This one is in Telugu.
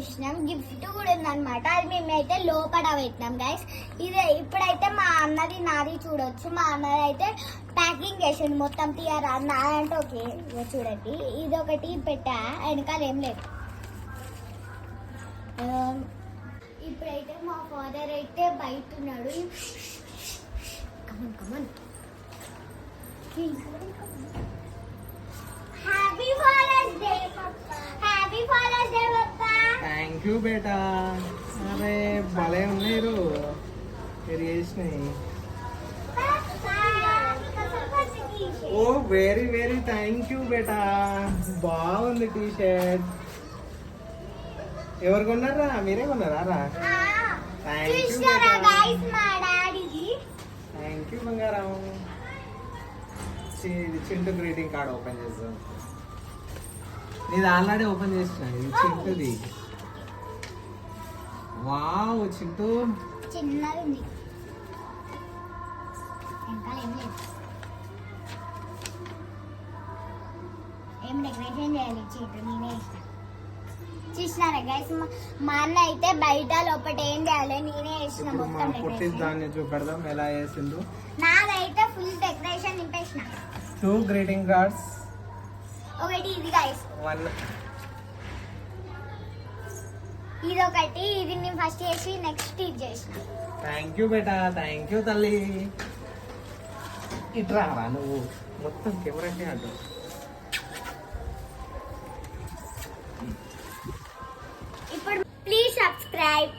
చేసినాం. గిఫ్ట్ కూడా ఉందన్నమాట. అది మేమైతే లోపల పెట్టినాం గైస్. ఇది ఇప్పుడైతే మా అన్నది నాది చూడొచ్చు. మా అన్నది అయితే ప్యాకింగ్ చేసిండు మొత్తం. తీయరా నాదంటే ఓకే. చూడండి ఇది ఒకటి పెట్టా, వెనకాల ఏం లేదు. ఇప్పుడైతే మా ఫాదర్ అయితే బయట ఉన్నాడు. Come on come on. Happy father's day పప్పా. హ్యాపీ ఫాదర్స్ డే పప్పా. థ్యాంక్ యూ బేటా. అరే భలే ఉన్నాయి మీరు చేసినాయి. Oh very very thank you బేటా. బాగుంది టీ షర్ట్. ఎవరు కొన్నారా? మీరే కొన్నారా రా? థ్యాంక్ యూ బంగారం. చింటూ గ్రీటింగ్ కార్డ్ ఓపెన్ చేద్దాం. నీది ఆల్రెడీ ఓపెన్ చేసిన. ఇది చింటూది. వావ్ చింటూ చిన్నది ఉంది. ఏం డెకరేషన్ చేయాలి చీటు నేనే ఇష్టం. చూసినారా గైస్, మా అన్న అయితే బయట లోపల ఏం చేయాలి నేనే వేసిన మొత్తం డెకరేషన్. దాన్ని చూపెడదాం ఎలా వేసిందో. నాదైతే ఫుల్ డెకరేషన్ నింపేసిన. 2 greeting cards. ఒకటి ఇది గైస్, 1 ఇది ఒకటి. ఇది నేను ఫస్ట్ చేసి నెక్స్ట్ ఇది చేసిన. Thank you beta. Thank you తల్లి. ఇట్రా నువ్వు మొత్తం కెమెరాకి అడ్డు. ఇప్పుడు ప్లీజ్ సబ్స్క్రైబ్.